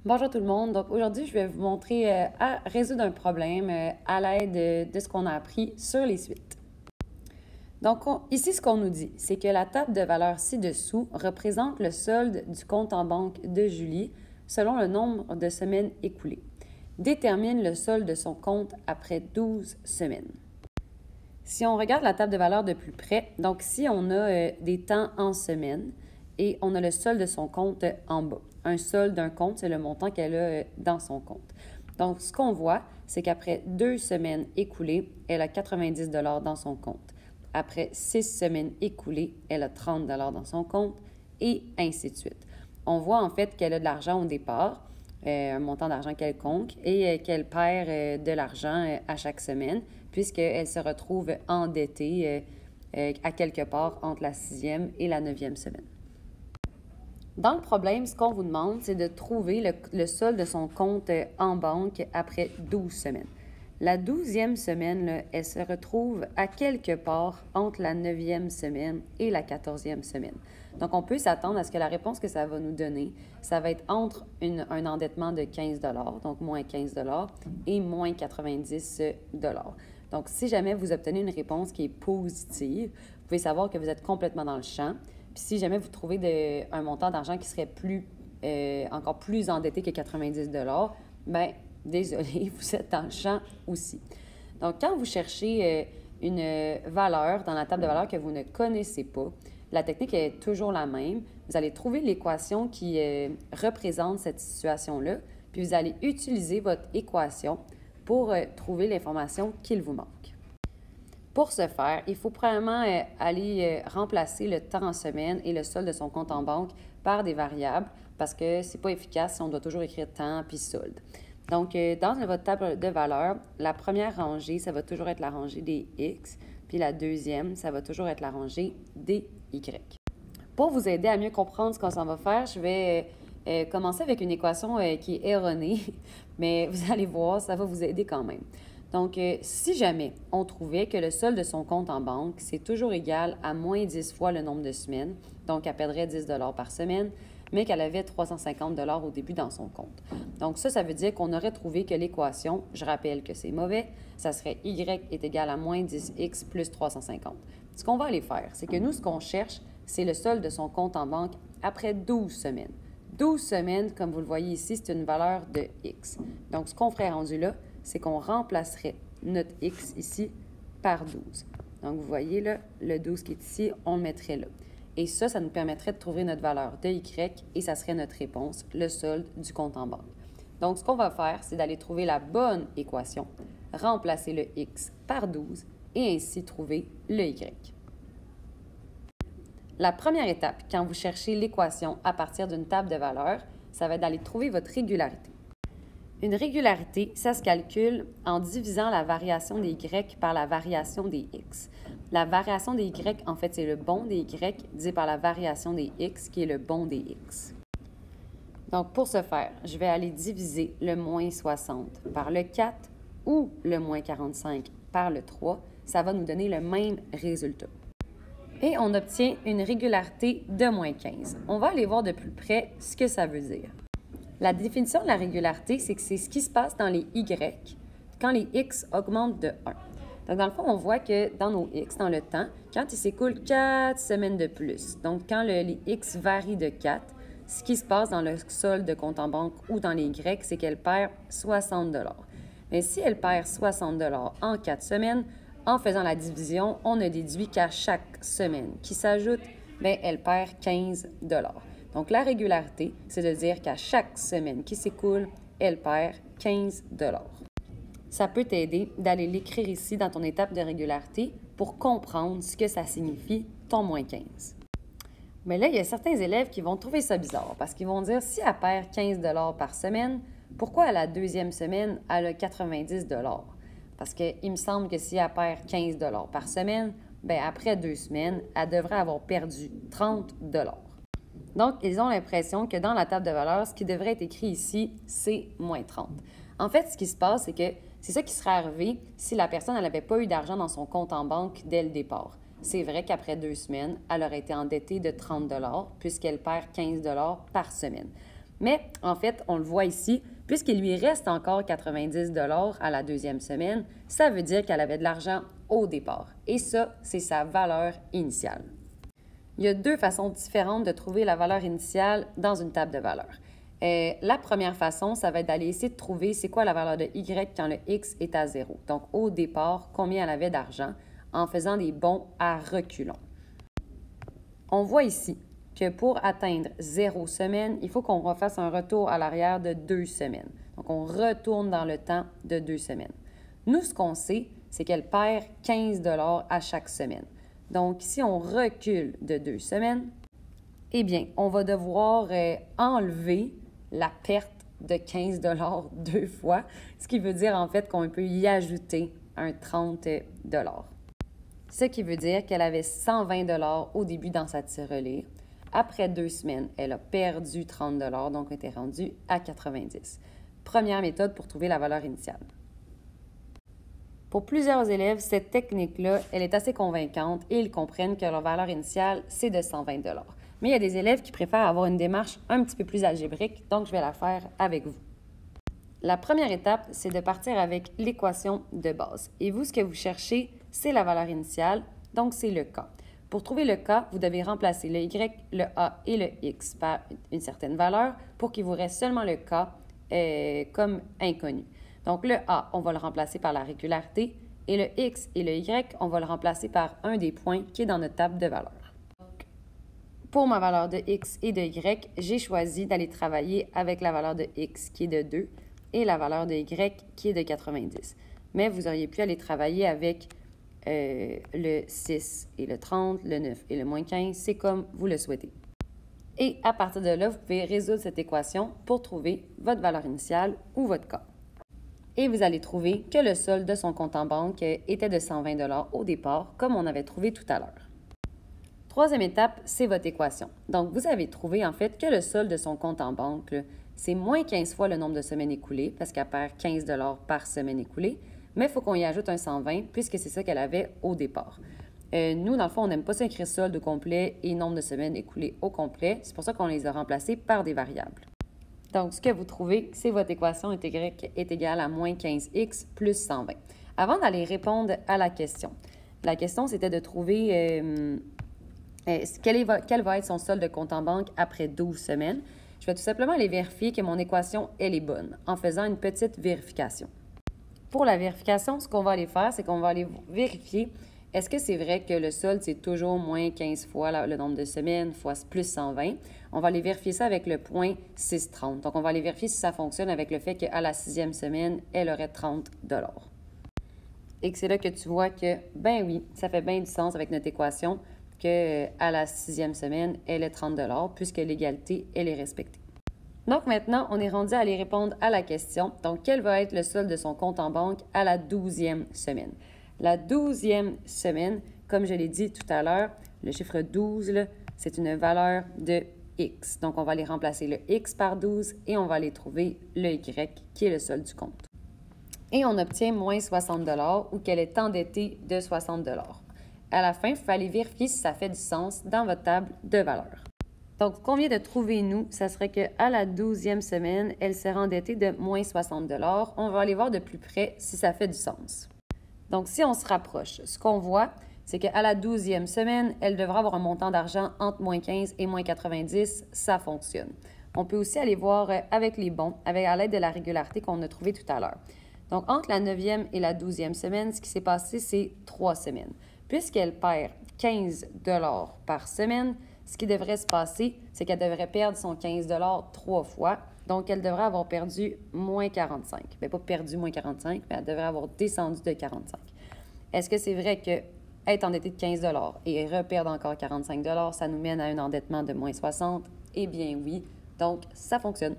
Bonjour tout le monde. Donc aujourd'hui, je vais vous montrer à résoudre un problème à l'aide de ce qu'on a appris sur les suites. Donc ici, ce qu'on nous dit, c'est que la table de valeur ci-dessous représente le solde du compte en banque de Julie selon le nombre de semaines écoulées. Détermine le solde de son compte après 12 semaines. Si on regarde la table de valeur de plus près, donc ici, on a des temps en semaines et on a le solde de son compte en bas. Un solde d'un compte, c'est le montant qu'elle a dans son compte. Donc, ce qu'on voit, c'est qu'après 2 semaines écoulées, elle a 90 dans son compte. Après 6 semaines écoulées, elle a 30 dans son compte et ainsi de suite. On voit en fait qu'elle a de l'argent au départ, un montant d'argent quelconque, et qu'elle perd de l'argent à chaque semaine, puisqu'elle se retrouve endettée à quelque part entre la 6e et la 9e semaine. Dans le problème, ce qu'on vous demande, c'est de trouver le solde de son compte en banque après 12 semaines. La 12e semaine, là, elle se retrouve à quelque part entre la 9e semaine et la 14e semaine. Donc, on peut s'attendre à ce que la réponse que ça va nous donner, ça va être entre un endettement de 15 donc moins 15 et moins 90 Donc, si jamais vous obtenez une réponse qui est positive, vous pouvez savoir que vous êtes complètement dans le champ. Puis si jamais vous trouvez un montant d'argent qui serait encore plus endetté que 90 bien, désolé, vous êtes dans le champ aussi. Donc, quand vous cherchez une valeur dans la table de valeur que vous ne connaissez pas, la technique est toujours la même. Vous allez trouver l'équation qui représente cette situation-là, puis vous allez utiliser votre équation pour trouver l'information qu'il vous manque. Pour ce faire, il faut premièrement aller remplacer le temps en semaine et le solde de son compte en banque par des variables parce que ce n'est pas efficace si on doit toujours écrire temps puis solde. Donc, dans votre table de valeur, la première rangée, ça va toujours être la rangée des X, puis la deuxième, ça va toujours être la rangée des Y. Pour vous aider à mieux comprendre ce qu'on s'en va faire, je vais commencer avec une équation qui est erronée, mais vous allez voir, ça va vous aider quand même. Donc, si jamais on trouvait que le solde de son compte en banque, c'est toujours égal à moins 10 fois le nombre de semaines, donc elle perdrait 10 par semaine, mais qu'elle avait 350 au début dans son compte. Donc, ça veut dire qu'on aurait trouvé que l'équation, je rappelle que c'est mauvais, ça serait Y est égal à moins 10X plus 350. Ce qu'on va aller faire, c'est que nous, ce qu'on cherche, c'est le solde de son compte en banque après 12 semaines. 12 semaines, comme vous le voyez ici, c'est une valeur de X. Donc, ce qu'on ferait rendu là, c'est qu'on remplacerait notre X ici par 12. Donc, vous voyez là, le 12 qui est ici, on le mettrait là. Et ça nous permettrait de trouver notre valeur de Y et ça serait notre réponse, le solde du compte en banque. Donc, ce qu'on va faire, c'est d'aller trouver la bonne équation, remplacer le X par 12 et ainsi trouver le Y. La première étape, quand vous cherchez l'équation à partir d'une table de valeurs, ça va être d'aller trouver votre régularité. Une régularité, ça se calcule en divisant la variation des Y par la variation des X. La variation des Y, en fait, c'est le bond des Y divisé par la variation des X, qui est le bond des X. Donc, pour ce faire, je vais aller diviser le moins 60 par le 4 ou le moins 45 par le 3. Ça va nous donner le même résultat. Et on obtient une régularité de moins 15. On va aller voir de plus près ce que ça veut dire. La définition de la régularité, c'est que c'est ce qui se passe dans les Y quand les X augmentent de 1. Donc, dans le fond, on voit que dans nos X, dans le temps, quand il s'écoule 4 semaines de plus, donc quand les X varient de 4, ce qui se passe dans le solde de compte en banque ou dans les Y, c'est qu'elle perd 60 Mais si elle perd 60 en 4 semaines, en faisant la division, on a déduit qu'à chaque semaine qui s'ajoute, bien, elle perd 15 Donc, la régularité, c'est de dire qu'à chaque semaine qui s'écoule, elle perd 15 Ça peut t'aider d'aller l'écrire ici dans ton étape de régularité pour comprendre ce que ça signifie, ton moins 15. Mais là, il y a certains élèves qui vont trouver ça bizarre parce qu'ils vont dire, si elle perd 15 par semaine, pourquoi à la deuxième semaine, elle a 90 Parce qu'il me semble que si elle perd 15 par semaine, bien, après 2 semaines, elle devrait avoir perdu 30 Donc, ils ont l'impression que dans la table de valeurs, ce qui devrait être écrit ici, c'est moins 30. En fait, ce qui se passe, c'est que c'est ça qui serait arrivé si la personne n'avait pas eu d'argent dans son compte en banque dès le départ. C'est vrai qu'après 2 semaines, elle aurait été endettée de 30 puisqu'elle perd 15 par semaine. Mais en fait, on le voit ici, puisqu'il lui reste encore 90 $ à la deuxième semaine, ça veut dire qu'elle avait de l'argent au départ. Et ça, c'est sa valeur initiale. Il y a deux façons différentes de trouver la valeur initiale dans une table de valeurs. La première façon, ça va être d'aller essayer de trouver c'est quoi la valeur de Y quand le X est à 0. Donc, au départ, combien elle avait d'argent en faisant des bonds à reculons. On voit ici que pour atteindre 0 semaine, il faut qu'on refasse un retour à l'arrière de 2 semaines. Donc, on retourne dans le temps de 2 semaines. Nous, ce qu'on sait, c'est qu'elle perd 15 $ à chaque semaine. Donc, si on recule de 2 semaines, eh bien, on va devoir enlever la perte de 15 $ deux fois, ce qui veut dire en fait qu'on peut y ajouter un 30 $. Ce qui veut dire qu'elle avait 120 $ au début dans sa tirelire. Après 2 semaines, elle a perdu 30 $, donc elle était rendue à 90. Première méthode pour trouver la valeur initiale. Pour plusieurs élèves, cette technique-là, elle est assez convaincante et ils comprennent que leur valeur initiale, c'est de 120 $. Mais il y a des élèves qui préfèrent avoir une démarche un petit peu plus algébrique, donc je vais la faire avec vous. La première étape, c'est de partir avec l'équation de base. Et vous, ce que vous cherchez, c'est la valeur initiale, donc c'est le K. Pour trouver le K, vous devez remplacer le Y, le A et le X par une certaine valeur pour qu'il vous reste seulement le K comme inconnu. Donc le A, on va le remplacer par la régularité et le X et le Y, on va le remplacer par un des points qui est dans notre table de valeurs. Pour ma valeur de X et de Y, j'ai choisi d'aller travailler avec la valeur de X qui est de 2 et la valeur de Y qui est de 90. Mais vous auriez pu aller travailler avec le 6 et le 30, le 9 et le moins 15, c'est comme vous le souhaitez. Et à partir de là, vous pouvez résoudre cette équation pour trouver votre valeur initiale ou votre K. Et vous allez trouver que le solde de son compte en banque était de 120 $ au départ, comme on avait trouvé tout à l'heure. Troisième étape, c'est votre équation. Donc, vous avez trouvé en fait que le solde de son compte en banque, c'est moins 15 fois le nombre de semaines écoulées, parce qu'elle perd 15 $ par semaine écoulée, mais il faut qu'on y ajoute un 120, puisque c'est ça qu'elle avait au départ. Nous, dans le fond, on n'aime pas ça écrire solde au complet et nombre de semaines écoulées au complet. C'est pour ça qu'on les a remplacés par des variables. Donc, ce que vous trouvez, c'est votre équation est égale à moins 15x plus 120. Avant d'aller répondre à la question c'était de trouver quel va être son solde de compte en banque après 12 semaines. Je vais tout simplement aller vérifier que mon équation, elle est bonne en faisant une petite vérification. Pour la vérification, ce qu'on va aller faire, c'est qu'on va aller vérifier est-ce que c'est vrai que le solde, c'est toujours moins 15 fois le nombre de semaines fois plus 120. On va aller vérifier ça avec le point 630. Donc, on va aller vérifier si ça fonctionne avec le fait qu'à la 6e semaine, elle aurait 30 $. Et que c'est là que tu vois que, ben oui, ça fait bien du sens avec notre équation qu'à la 6e semaine, elle est 30 $, puisque l'égalité, elle est respectée. Donc maintenant, on est rendu à aller répondre à la question. Donc, quel va être le solde de son compte en banque à la 12e semaine? La 12e semaine, comme je l'ai dit tout à l'heure, le chiffre 12, c'est une valeur de X. Donc, on va aller remplacer le X par 12 et on va aller trouver le Y, qui est le solde du compte. Et on obtient moins 60 $ ou qu'elle est endettée de 60 $. À la fin, il faut aller vérifier si ça fait du sens dans votre table de valeurs. Donc, ce qu'on vient de trouver, nous, ça serait qu'à la 12e semaine, elle serait endettée de moins 60 $. On va aller voir de plus près si ça fait du sens. Donc, si on se rapproche, ce qu'on voit, c'est qu'à la 12e semaine, elle devra avoir un montant d'argent entre moins 15 et moins 90. Ça fonctionne. On peut aussi aller voir avec les bons, à l'aide de la régularité qu'on a trouvée tout à l'heure. Donc, entre la 9e et la 12e semaine, ce qui s'est passé, c'est 3 semaines. Puisqu'elle perd 15 $ par semaine, ce qui devrait se passer, c'est qu'elle devrait perdre son 15 $ 3 fois. Donc, elle devrait avoir perdu moins 45. Bien, pas perdu moins 45, mais elle devrait avoir descendu de 45. Est-ce que c'est vrai qu'être endettée de 15 $ et reperdre encore 45 $, ça nous mène à un endettement de moins 60? Eh bien oui. Donc, ça fonctionne.